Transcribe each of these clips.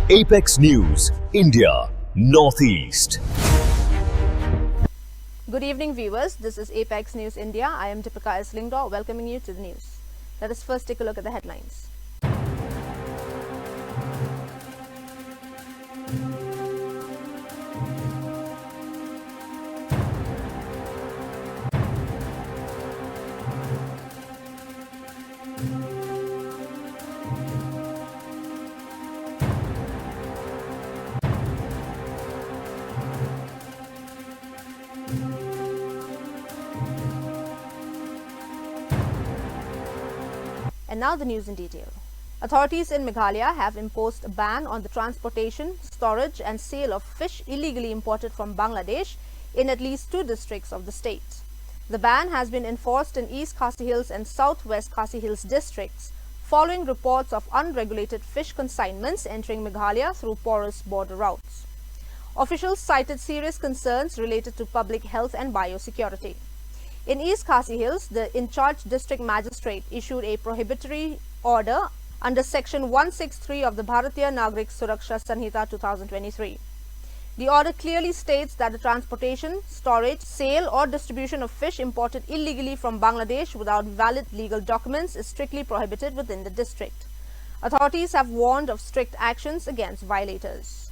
Apex News, India, Northeast. Good evening, viewers. This is Apex News India. I am Deepika S. Lingdor, welcoming you to the news. Let us first take a look at the headlines. And now the news in detail. Authorities in Meghalaya have imposed a ban on the transportation, storage and sale of fish illegally imported from Bangladesh in at least 2 districts of the state. The ban has been enforced in East Khasi Hills and Southwest Khasi Hills districts following reports of unregulated fish consignments entering Meghalaya through porous border routes. Officials cited serious concerns related to public health and biosecurity. In East Khasi Hills, the in-charge district magistrate issued a prohibitory order under Section 163 of the Bharatiya Nagrik Suraksha Sanhita 2023. The order clearly states that the transportation, storage, sale or distribution of fish imported illegally from Bangladesh without valid legal documents is strictly prohibited within the district. Authorities have warned of strict actions against violators.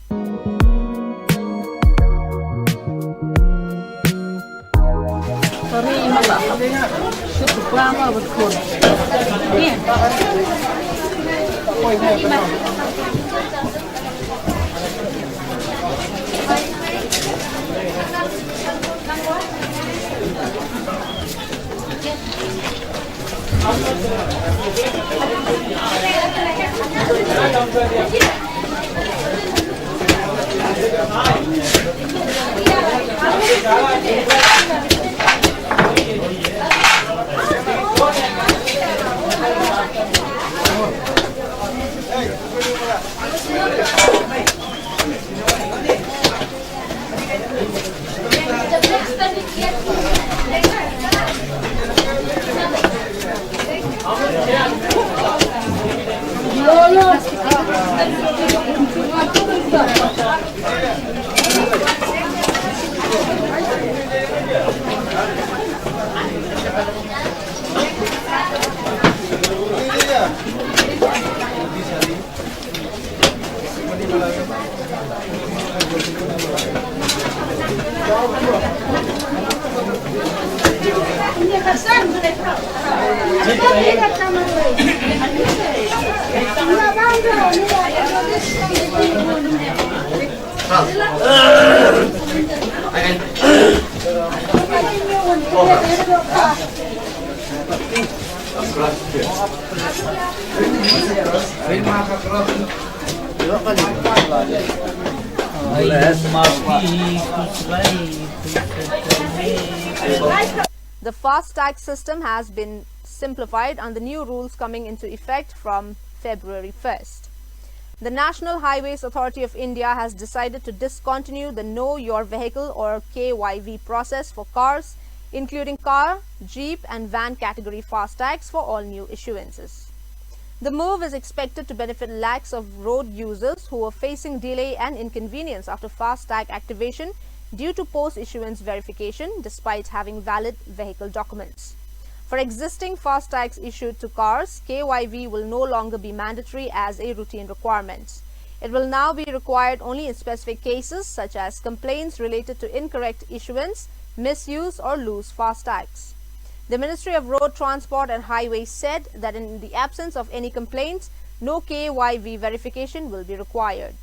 The FASTag system has been simplified and the new rules coming into effect from February 1st. The National Highways Authority of India has decided to discontinue the Know Your Vehicle or KYV process for cars, including car, jeep and van category FASTags for all new issuances. The move is expected to benefit lakhs of road users who are facing delay and inconvenience after FASTag activation due to post-issuance verification despite having valid vehicle documents. For existing FASTags issued to cars, KYV will no longer be mandatory as a routine requirement. It will now be required only in specific cases such as complaints related to incorrect issuance, misuse or loose FASTags. The Ministry of Road Transport and Highways said that in the absence of any complaints, no KYV verification will be required.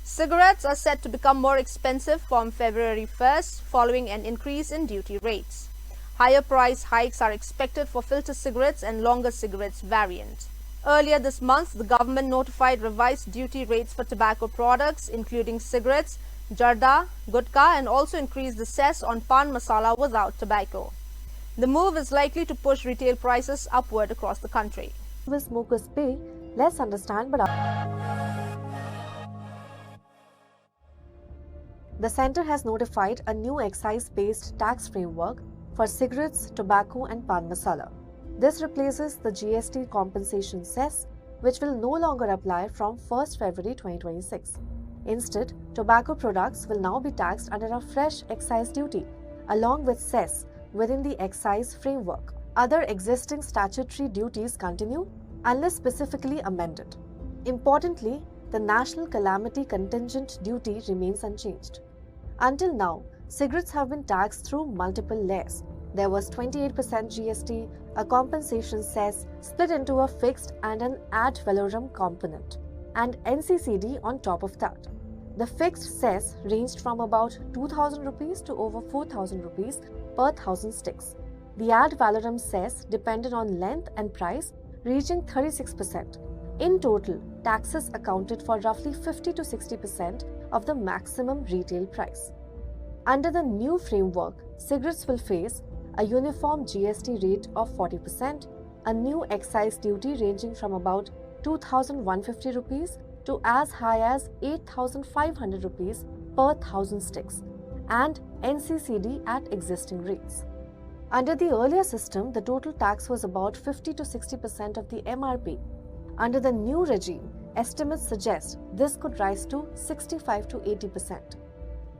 Cigarettes are set to become more expensive from February 1st following an increase in duty rates. Higher price hikes are expected for filter cigarettes and longer cigarettes variant. Earlier this month, the government notified revised duty rates for tobacco products, including cigarettes, jarda, gutka, and also increased the cess on pan masala without tobacco. The move is likely to push retail prices upward across the country. Will smokers pay? Let's understand. But the centre has notified a new excise-based tax framework for cigarettes, tobacco and pan masala. This replaces the GST compensation cess, which will no longer apply from 1st February 2026. Instead, tobacco products will now be taxed under a fresh excise duty, along with cess within the excise framework. Other existing statutory duties continue unless specifically amended. Importantly, the National Calamity Contingent Duty remains unchanged. Until now, cigarettes have been taxed through multiple layers. There was 28% GST, a compensation cess split into a fixed and an ad valorem component, and NCCD on top of that. The fixed cess ranged from about 2,000 rupees to over 4,000 rupees per 1,000 sticks. The ad valorem cess depended on length and price, reaching 36%. In total, taxes accounted for roughly 50 to 60% of the maximum retail price. Under the new framework, cigarettes will face a uniform GST rate of 40%, a new excise duty ranging from about 2,150 rupees to as high as 8,500 rupees per 1,000 sticks, and NCCD at existing rates. Under the earlier system, the total tax was about 50 to 60% of the MRP. Under the new regime, estimates suggest this could rise to 65 to 80%.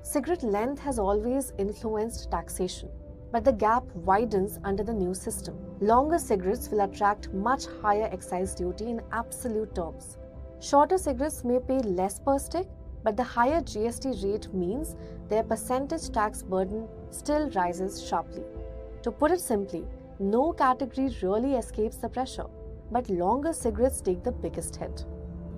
Cigarette length has always influenced taxation, but the gap widens under the new system. Longer cigarettes will attract much higher excise duty in absolute terms. Shorter cigarettes may pay less per stick, but the higher GST rate means their percentage tax burden still rises sharply. To put it simply, no category really escapes the pressure, but longer cigarettes take the biggest hit.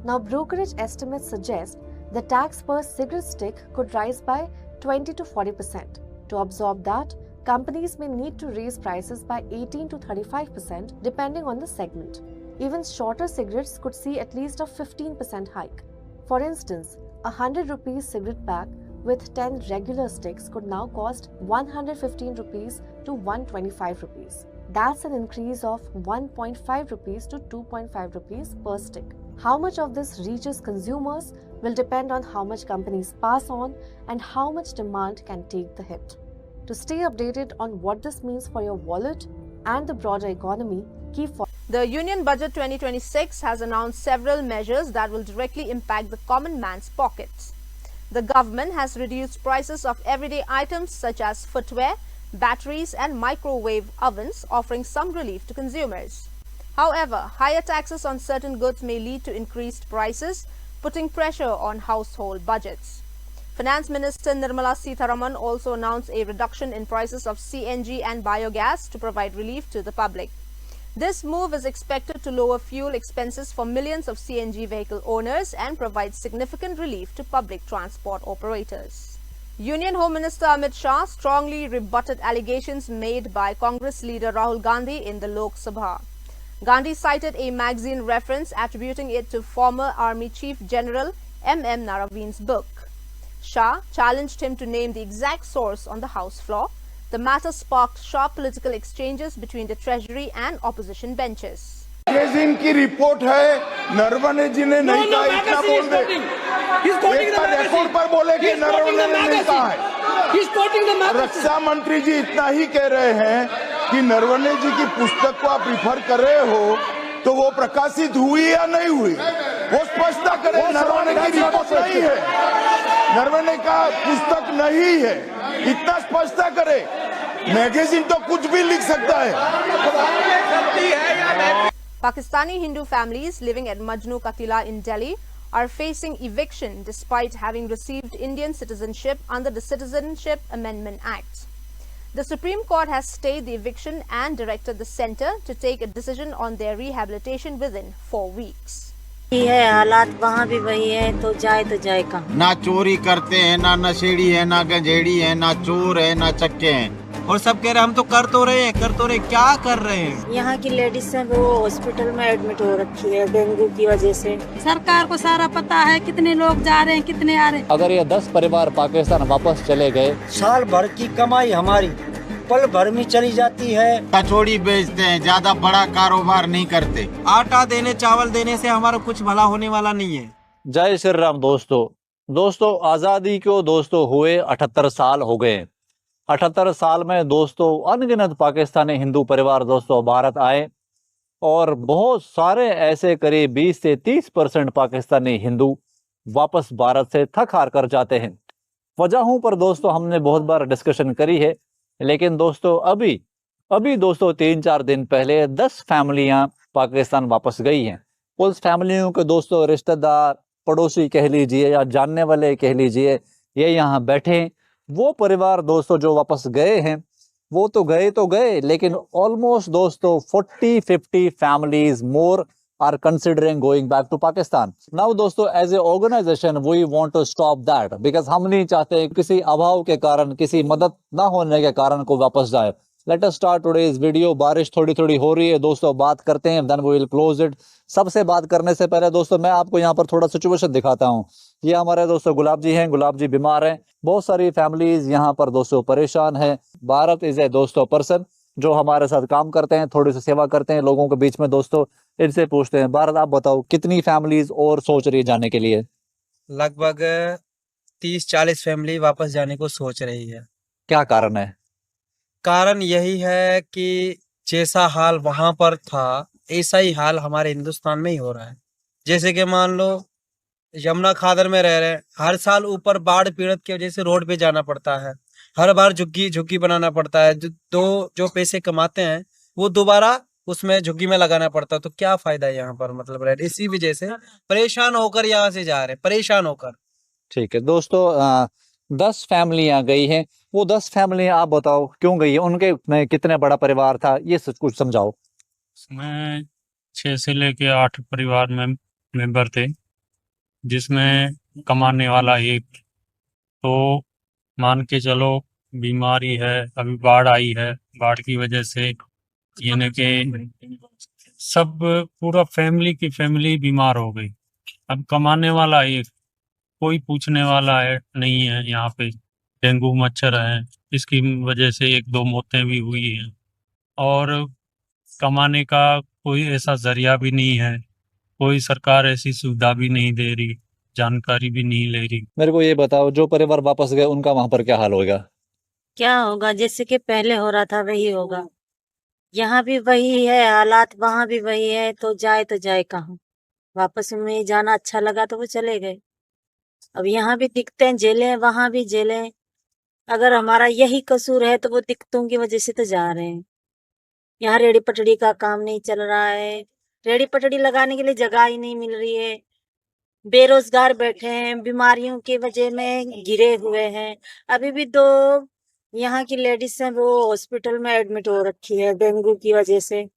Now, brokerage estimates suggest the tax per cigarette stick could rise by 20 to 40%. To absorb that, companies may need to raise prices by 18 to 35% depending on the segment. Even shorter cigarettes could see at least a 15% hike. For instance, a 100 rupees cigarette pack with 10 regular sticks could now cost 115 rupees to 125 rupees. That's an increase of 1.5 rupees to 2.5 rupees per stick. How much of this reaches consumers will depend on how much companies pass on and how much demand can take the hit. To stay updated on what this means for your wallet and the broader economy, keep following. The Union Budget 2026 has announced several measures that will directly impact the common man's pockets. The government has reduced prices of everyday items such as footwear, batteries and microwave ovens, offering some relief to consumers. However, higher taxes on certain goods may lead to increased prices, putting pressure on household budgets. Finance Minister Nirmala Sitharaman also announced a reduction in prices of CNG and biogas to provide relief to the public. This move is expected to lower fuel expenses for millions of CNG vehicle owners and provide significant relief to public transport operators. Union Home Minister Amit Shah strongly rebutted allegations made by Congress leader Rahul Gandhi in the Lok Sabha. Gandhi cited a magazine reference attributing it to former Army Chief General M.M. Naravine's book. Shah challenged him to name the exact source on the House floor. The matter sparked sharp political exchanges between the Treasury and opposition benches. Magazine की report है, नरवणे जी ने नहीं कहा, इतना बोल दे। Record पर बोले कि नरवणे ने नहीं कहा है। रक्षा मंत्री जी इतना ही कह रहे हैं कि नरवणे जी की पुस्तक को आप रिफर कर रहे हो, तो वो प्रकाशित हुई या नहीं हुई, वो स्पष्टता करे। नरवणे की रिपोर्ट नहीं है, नरवणे का पुस्तक नहीं है, इतना स्पष्टता करे। मैगजीन तो कुछ भी लिख सकता है। Pakistani Hindu families living at Majnu Katila in Delhi are facing eviction despite having received Indian citizenship under the Citizenship Amendment Act. The Supreme Court has stayed the eviction and directed the centre to take a decision on their rehabilitation within 4 weeks. ही है हालात वहाँ भी वही है, तो जाए कहाँ। ना चोरी करते हैं, ना नशेड़ी है, ना गंजेड़ी है, ना चोर है, ना चक्के हैं। और सब कह रहे हम तो कर तो रहे, क्या कर रहे हैं। यहाँ की लेडीज है वो हॉस्पिटल में एडमिट हो रखी है डेंगू की वजह से। सरकार को सारा पता है कितने लोग जा रहे हैं, कितने आ रहे हैं। अगर ये 10 परिवार पाकिस्तान वापस चले गए, साल भर की कमाई हमारी पल भर में चली जाती है। कचौड़ी बेचते हैं, ज्यादा बड़ा कारोबार नहीं करते। आटा देने, चावल देने से हमारा कुछ भला होने वाला नहीं है। जय श्री राम दोस्तों आजादी को दोस्तों हुए 78 साल हो गए। 78 साल में दोस्तों अनगिनत पाकिस्तानी हिंदू परिवार दोस्तों भारत आए और बहुत सारे ऐसे करीब 20 से 30% पाकिस्तानी हिंदू वापस भारत से थक हार कर जाते हैं। वजहों पर दोस्तों हमने बहुत बार डिस्कशन करी है, लेकिन दोस्तों अभी दोस्तों 3-4 दिन पहले 10 फैमिलियां पाकिस्तान वापस गई हैं। उस फैमिलियों के दोस्तों रिश्तेदार, पड़ोसी कह लीजिए या जानने वाले कह लीजिए, ये यहाँ बैठे। वो परिवार दोस्तों जो वापस गए हैं वो तो गए, लेकिन ऑलमोस्ट दोस्तों 40-50 families more are considering going back to Pakistan. Now दोस्तों as a organization we want to stop that because हम नहीं चाहते किसी अभाव के कारण, किसी मदद ना होने के कारण को वापस जाए। Let us start today's video। बारिश थोड़ी हो रही है दोस्तों, बात करते हैं, then we will close it। सबसे बात करने से पहले दोस्तों मैं आपको यहाँ पर थोड़ा सिचुएशन दिखाता हूँ। ये हमारे दोस्तों गुलाब जी हैं, गुलाब जी बीमार हैं, बहुत सारी फैमिलीज यहाँ पर दोस्तों परेशान है। भारत इज ए दोस्तों पर्सन जो हमारे साथ काम करते हैं, थोड़ी सी सेवा करते हैं लोगों के बीच में दोस्तों। इनसे पूछते हैं, भारत आप बताओ कितनी फैमिलीज और सोच रही है जाने के लिए? लगभग 30-40 फैमिली वापस जाने को सोच रही है। क्या कारण है? कारण यही है कि जैसा हाल वहां पर था ऐसा ही हाल हमारे हिंदुस्तान में ही हो रहा है। जैसे कि मान लो यमुना खादर में रह रहे हैं, हर साल ऊपर बाढ़ पीड़ित की वजह से रोड पे जाना पड़ता है, हर बार झुग्गी बनाना पड़ता है। जो पैसे कमाते हैं वो दोबारा उसमें झुग्गी में लगाना पड़ता है, तो क्या फायदा है यहाँ पर, मतलब रह इसी वजह से परेशान होकर यहाँ से जा रहे हैं, परेशान होकर। ठीक है दोस्तों, 10 फैमिलियां गई हैं। वो 10 फैमिलियां आप बताओ क्यों गई है, उनके में कितने बड़ा परिवार था, ये कुछ समझाओ। इसमें 6 से लेके 8 परिवार में मेंबर थे, जिसमें कमाने वाला एक। तो मान के चलो बीमारी है, अभी बाढ़ आई है, बाढ़ की वजह से यानी कि सब पूरा फैमिली की फैमिली बीमार हो गई। अब कमाने वाला एक, कोई पूछने वाला है नहीं है। यहाँ पे डेंगू मच्छर है, इसकी वजह से 1-2 मौतें भी हुई हैं, और कमाने का कोई ऐसा जरिया भी नहीं है, कोई सरकार ऐसी सुविधा भी नहीं दे रही, जानकारी भी नहीं ले रही। मेरे को ये बताओ, जो परिवार वापस गए उनका वहां पर क्या हाल होगा? क्या होगा, जैसे कि पहले हो रहा था वही होगा। यहाँ भी वही है हालात, वहाँ भी वही है, तो जाए कहाँ। वापस में जाना अच्छा लगा तो वो चले गए। अब यहाँ भी दिखते हैं जेलें, वहां भी जेलें। अगर हमारा यही कसूर है तो वो दिक्कतों की वजह से तो जा रहे हैं। यहाँ रेड़ी पटड़ी का काम नहीं चल रहा है, रेड़ी पटड़ी लगाने के लिए जगह ही नहीं मिल रही है। बेरोजगार बैठे हैं, बीमारियों की वजह में गिरे हुए हैं। अभी भी 2 यहाँ की लेडीज हैं वो हॉस्पिटल में एडमिट हो रखी है डेंगू की वजह से।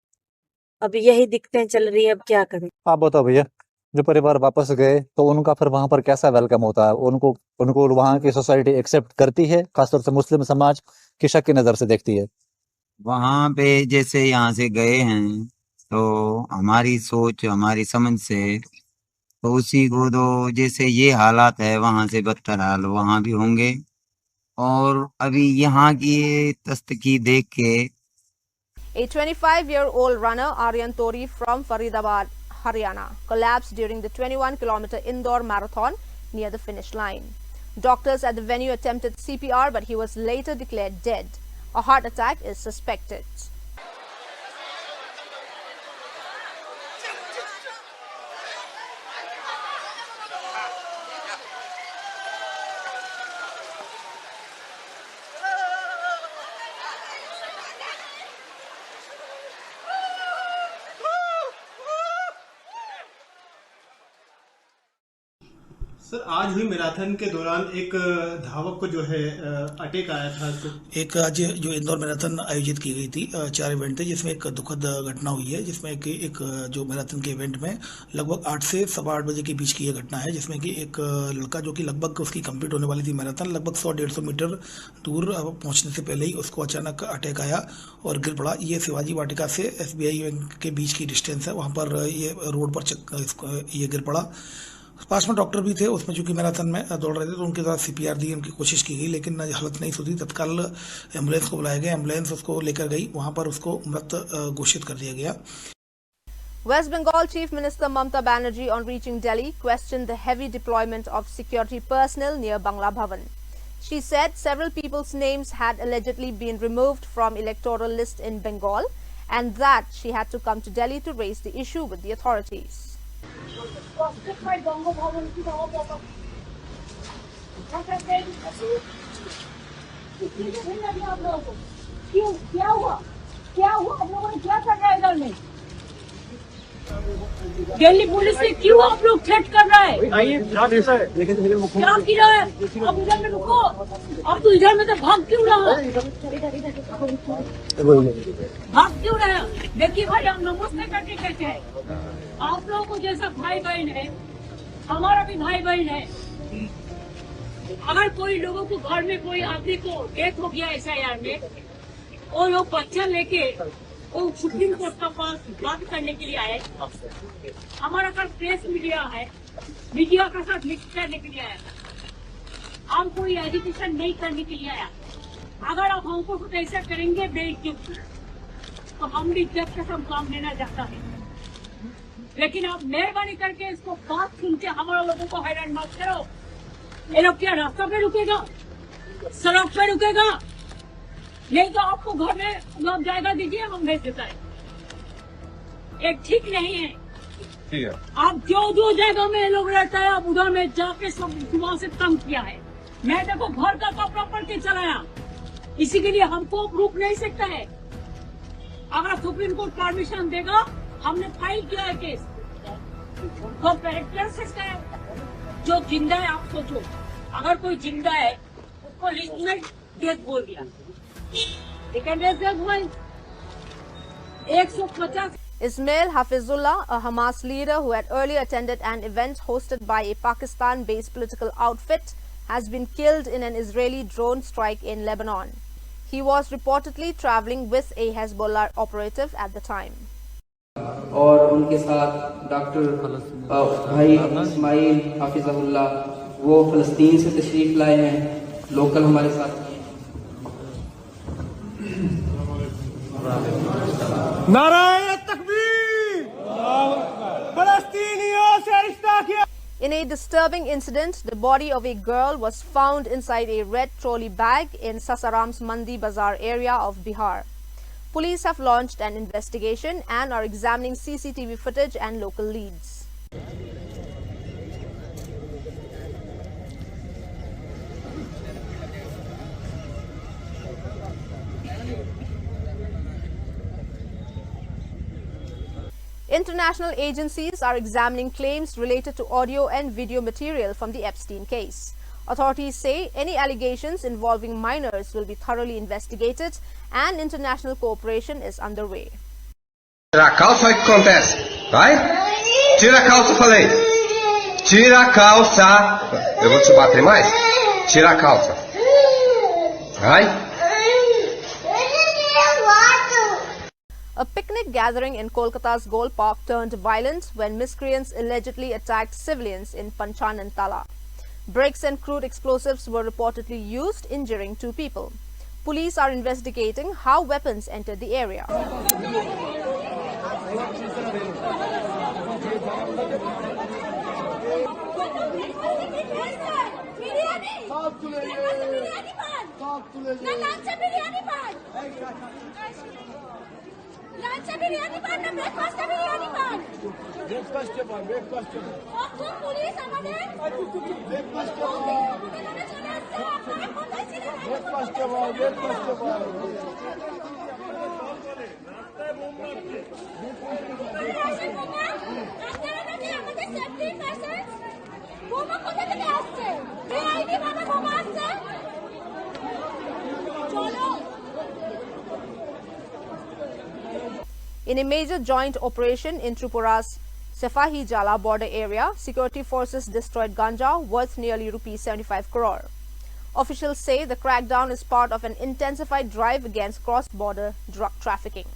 अभी यही दिक्कतें चल रही है, अब क्या करें। आप बताओ भैया, जो परिवार वापस गए तो उनका फिर वहां पर कैसा वेलकम होता है? उनको वहां की सोसाइटी एक्सेप्ट करती है, खासतौर से मुस्लिम समाज की शक की नजर से देखती है? वहाँ पे जैसे यहाँ से गए हैं तो हमारी सोच, हमारी समझ से तो उसी को दो, जैसे ये हालात है वहाँ से बदतर हाल वहाँ भी होंगे। और अभी यहाँ की तस्तकी देख के A 25-year-old runner, Aryan Tori from Faridabad, Haryana, collapsed during the 21-kilometer indoor marathon near the finish line. Doctors at the venue attempted CPR, but he was later declared dead. A heart attack is suspected. Sir, आज हुई marathon के दौरान एक धावक को जो है attack आया था। तो एक आज जो इंदौर मैराथन आयोजित की गई थी, 4 इवेंट थे, जिसमें एक दुखद घटना हुई है, जिसमें कि एक जो मैराथन के इवेंट में लगभग 8 से 8:15 बजे के बीच की यह घटना है, जिसमें कि एक लड़का जो कि लगभग उसकी कंप्लीट होने वाली थी मैराथन, लगभग 100-150 मीटर दूर पहुंचने से पहले ही उसको अचानक अटैक आया और गिर पड़ा। ये शिवाजी वाटिका से SBI बैंक के बीच की डिस्टेंस है, वहाँ पर ये रोड पर ये गिर पड़ा। पास में डॉक्टर भी थे, उसमें चूंकि मैराथन में दौड़ रहे थे तो उनके द्वारा CPR दी, उनकी कोशिश की गई, लेकिन हालत नहीं सुधरी। तत्काल एम्बुलेंस को बुलाया गया, एम्बुलेंस उसको लेकर गई, वहां पर उसको मृत घोषित कर दिया गया। West Bengal Chief Minister Mamata Banerjee, on reaching Delhi, questioned the heavy deployment of security personnel near Bangla Bhavan. She said several people's names had allegedly been removed from electoral list in Bengal and that she had to come to Delhi to raise the issue with the authorities. Delhi police से क्यों आप लोग threat कर रहा है? क्या की रहा है? अब इधर में रुको, अब तो इधर में तो भाग क्यों रहा है? भाग क्यों रहा है? देखिए भाई, हम नमस्ते करके कहते हैं, आप लोगों को जैसा भाई बहन है, हमारा भी भाई बहन है। अगर कोई लोगों को घर में कोई आदमी को डेथ हो गया SIR में, वो लोग बच्चा लेके वो सुप्रीम कोर्ट का पास बात करने के लिए आए। हमारा कल प्रेस मीडिया है, मीडिया के साथ मिक्स करने के लिए आया था। हम कोई एजुकेशन नहीं करने के लिए आया। अगर आप हमको कुछ ऐसा करेंगे बेइज्जती, तो हम भी इज्जत के साथ काम लेना चाहता है, लेकिन आप मेहरबानी करके इसको बात सुन के हमारे लोगों को हैरान मत करो। ये लोग क्या रास्ता पे रुकेगा, सड़क पे रुकेगा? नहीं तो आपको घर में लोग जायगा दीजिए, हम भेज देता है। एक ठीक नहीं है। ठीक है, आप जो जगह में लोग रहता है, आप उधर में जाके सब सुबह से तंग किया है। मैं देखो घर का कपड़ा पड़ के चलाया, इसी के लिए हमको रुक नहीं सकता है। अगर सुप्रीम कोर्ट परमिशन देगा, हमने फाइल किया है केस, तो कैरेक्टर से है। जो जिंदा है, आप सोचो, अगर कोई जिंदा है उसको लिस्ट में डेथ बोल दिया, Ismail Hafizullah, a Hamas leader who had earlier attended an event hosted by a Pakistan-based political outfit, has been killed in an Israeli drone strike in Lebanon. He was reportedly traveling with a Hezbollah operative at the time. और उनके साथ doctor भाई इस्माइल हाफिज़हुल्लाह, वो फ़लस्तीन से तशरीफ लाए हैं, local हमारे साथ। नाराए तकबीर, फ़लस्तीनियों से रिश्ता किया। In a disturbing incident, the body of a girl was found inside a red trolley bag in Sasaram's Mandi Bazaar area of Bihar. Police have launched an investigation and are examining CCTV footage and local leads. International agencies are examining claims related to audio and video material from the Epstein case. Authorities say any allegations involving minors will be thoroughly investigated and international cooperation is underway. Tira a calça, olha o que acontece. Vai? Tira a calça, falei. Tira a calça. Eu vou te bater mais. Tira a calça. Vai? A picnic gathering in Kolkata's Gol Park turned violent when miscreants allegedly attacked civilians in Panchan and Tala. Bricks and crude explosives were reportedly used, injuring 2 people. Police are investigating how weapons entered the area. In a major joint operation in Tripura's Sefahi Jala border area, security forces destroyed ganja worth nearly ₹75 crore. Officials say the crackdown is part of an intensified drive against cross-border drug trafficking.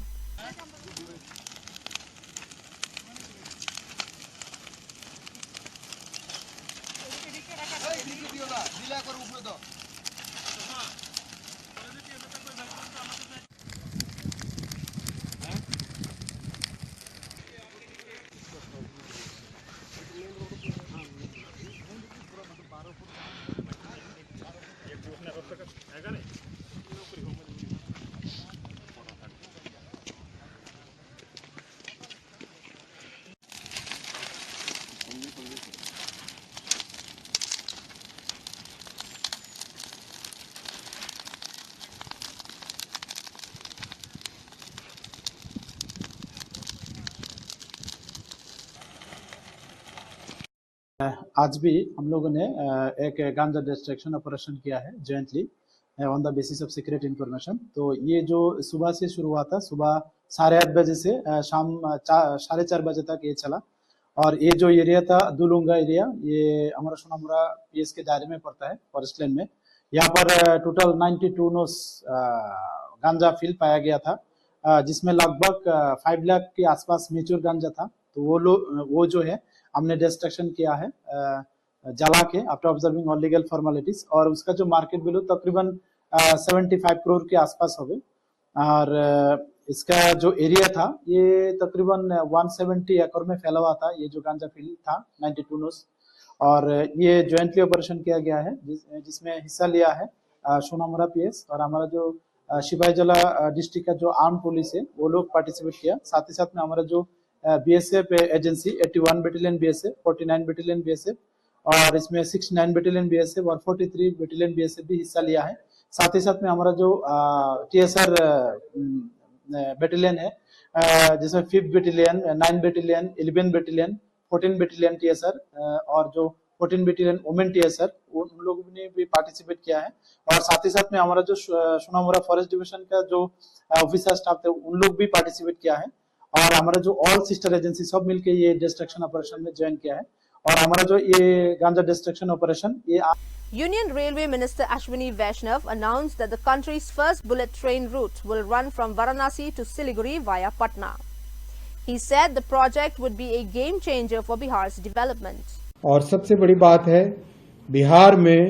आज भी हम लोगों ने एक गांजा distraction operation किया है jointly on the basis of secret information. तो ये जो सुबह से शुरू हुआ था, सुबह 8:30 बजे से शाम 4:30 बजे तक ये चला। और ये जो एरिया था दुलुंगा एरिया, ये हमारा सोनामुरा पीएस के दायरे में पड़ता है फॉरेस्ट लैंड में। यहाँ पर टोटल 92 नोस गांजा फील्ड पाया गया था, जिसमें लगभग 5 लाख के आसपास मेच्योर गांजा था। तो वो जो है हमने डिस्ट्रक्शन किया है जला के after observing all legal formalities. और उसका जो मार्केट वैल्यू तकरीबन 75 करोड़ के आसपास हो गए। और इसका जो एरिया था ये तकरीबन 170 एकड़ में फैला हुआ था, ये जो गांजा फील्ड था 92 नोस। और ये ज्वाइंटली ऑपरेशन किया गया है जिसमें हिस्सा लिया है सोनामुरा पीएस और हमारा जो सिपाहीजला डिस्ट्रिक्ट का जो आर्म पुलिस है वो लोग पार्टिसिपेट किया। साथ ही साथ में हमारा जो BSF agency 81 battalion BSF, 49 battalion BSF और इसमें 69 बटालियन बीएसएफ और 43 बटालियन बीएसएफ भी हिस्सा लिया है। साथ ही साथ में हमारा जो टीएसआर बटालियन है जिसमें 5th battalion, 9 battalion, 11 battalion, 14 battalion TSR और जो 14 बटालियन वुमेन टीएसआर उन लोगों ने भी पार्टिसिपेट किया है। और साथ ही साथ में हमारा जो सोनामुरा फॉरेस्ट डिवीजन का जो ऑफिसर स्टाफ थे उन लोग भी पार्टिसिपेट किया है। और हमारा जो ऑल सिस्टर एजेंसी सब मिलके ये डिस्ट्रक्शन ऑपरेशन में ज्वाइन किया है। और हमारा जो ये गांजा डिस्ट्रक्शन ऑपरेशन ये Union Railway Minister Ashwini Vaishnav announced that the country's first bullet train route will run from Varanasi to Siliguri via Patna. He said the project would be a game changer for Bihar's development. और सबसे बड़ी बात है बिहार में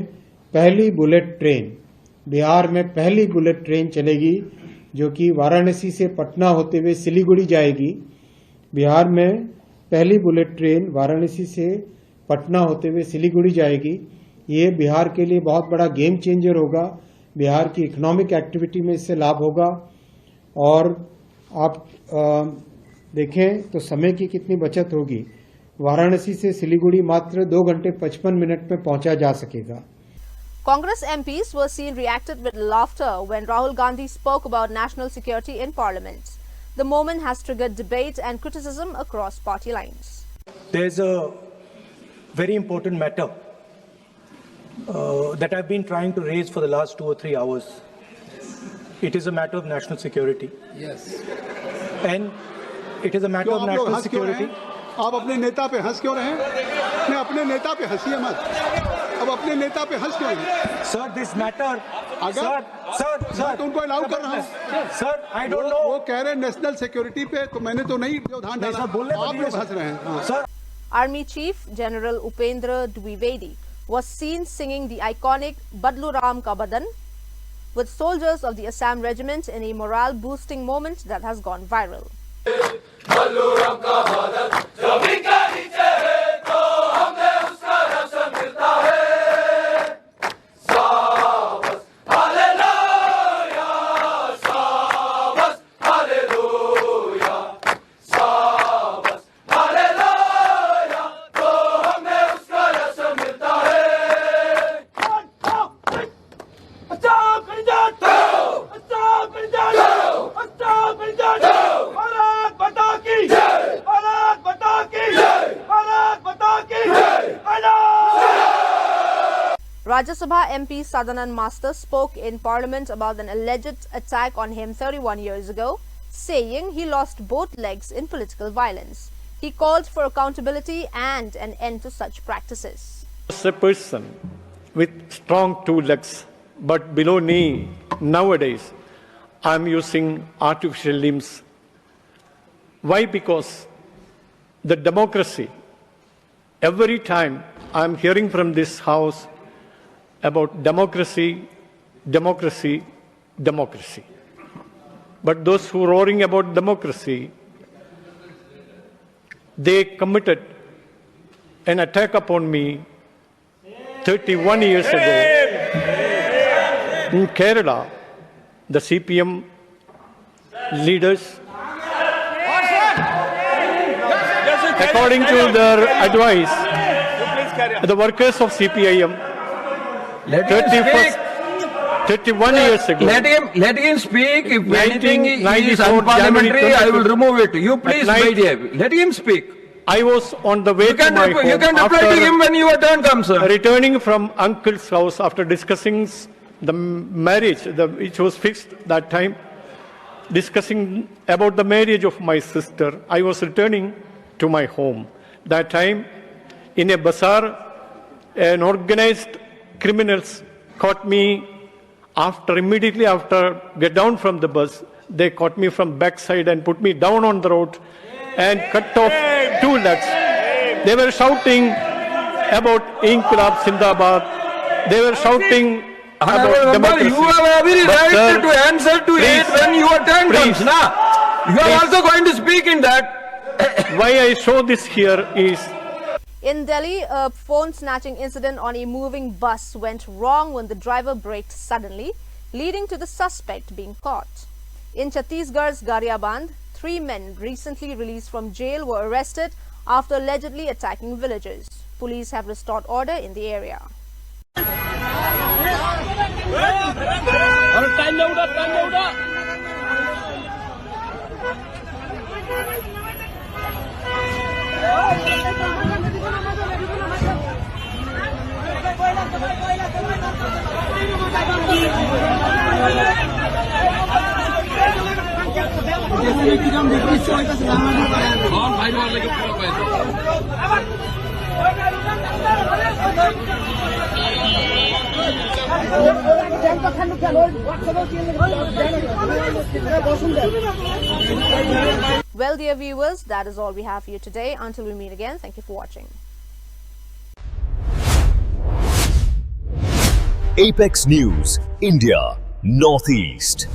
पहली bullet train चलेगी जो कि वाराणसी से पटना होते हुए सिलीगुड़ी जाएगी। बिहार में पहली बुलेट ट्रेन वाराणसी से पटना होते हुए सिलीगुड़ी जाएगी। ये बिहार के लिए बहुत बड़ा गेम चेंजर होगा। बिहार की इकोनॉमिक एक्टिविटी में इससे लाभ होगा। और आप देखें तो समय की कितनी बचत होगी। वाराणसी से सिलीगुड़ी मात्र 2 घंटे 55 मिनट में पहुंचा जा सकेगा। Congress MPs were seen reacted with laughter when Rahul Gandhi spoke about national security in Parliament. The moment has triggered debate and criticism across party lines. There's a very important matter that I've been trying to raise for the last 2 or 3 hours. It is a matter of national security. Yes. And it is a matter of national security. आप अपने नेता पे हंस क्यों रहे हैं? मैं अपने नेता पे हंसिए मत। अब अपने नेता पे हंस क्यों रहे हैं? Sir, this matter. सर उनको अलाउ कर रहा हूँ। Sir, I don't know. वो कह रहे हैं नेशनल सिक्योरिटी पे, तो मैंने तो नहीं व्यवधान डाला। आप लोग हंस रहे हैं। Sir Army Chief General Upendra Dwivedi was seen singing the iconic Badlu Ram Ka Badan with soldiers of the Assam Regiment in a morale-boosting moment that has gone viral. Badlu Ram Ka Badan, जमीन के नीचे है तो हमें उसका रक्षण मिलता है। शाबाश, हालेलुया, शाबाश, हालेलुया, शाबाश, हालेलुया, तो हमें उसका रक्षण मिलता है। अच्छा पंजाब, अच्छा पंजाब, अच्छा पंजाब, भारत माता की जय, भारत माता की जय। Rajya Sabha MP Sadanand Master spoke in Parliament about an alleged attack on him 31 years ago, saying he lost both legs in political violence. He called for accountability and an end to such practices. As a person with strong two legs but below knee, nowadays I am using artificial limbs. Why? Because the democracy, every time I am hearing from this house about democracy, democracy, democracy. But those who are roaring about democracy, they committed an attack upon me 31 years ago in Kerala. The CPM leaders, according to their advice, the workers of CPIM, 31 years ago. Let him speak. If anything is unparliamentary, I will remove it. You please, my dear, let him speak. I was on the way to my home. You can reply to him when your turn comes, sir. Returning from uncle's house after discussing the marriage, which was fixed that time, discussing about the marriage of my sister, I was returning to my home. That time, in a bazaar, an organized criminals caught me immediately after get down from the bus. They caught me from backside and put me down on the road and cut off two legs. They were shouting about Inqilab Zindabad. They were shouting about democracy. You have every right to answer to it when your turn comes. Now, you are also going to speak in that. Why I show this here is, in Delhi, a phone snatching incident on a moving bus went wrong when the driver braked suddenly, leading to the suspect being caught. In Chhattisgarh's Gariaband, 3 men recently released from jail were arrested after allegedly attacking villagers. Police have restored order in the area. Well, dear viewers, that is all we have for you today. Until we meet again, thank you for watching. Apex News, India, Northeast.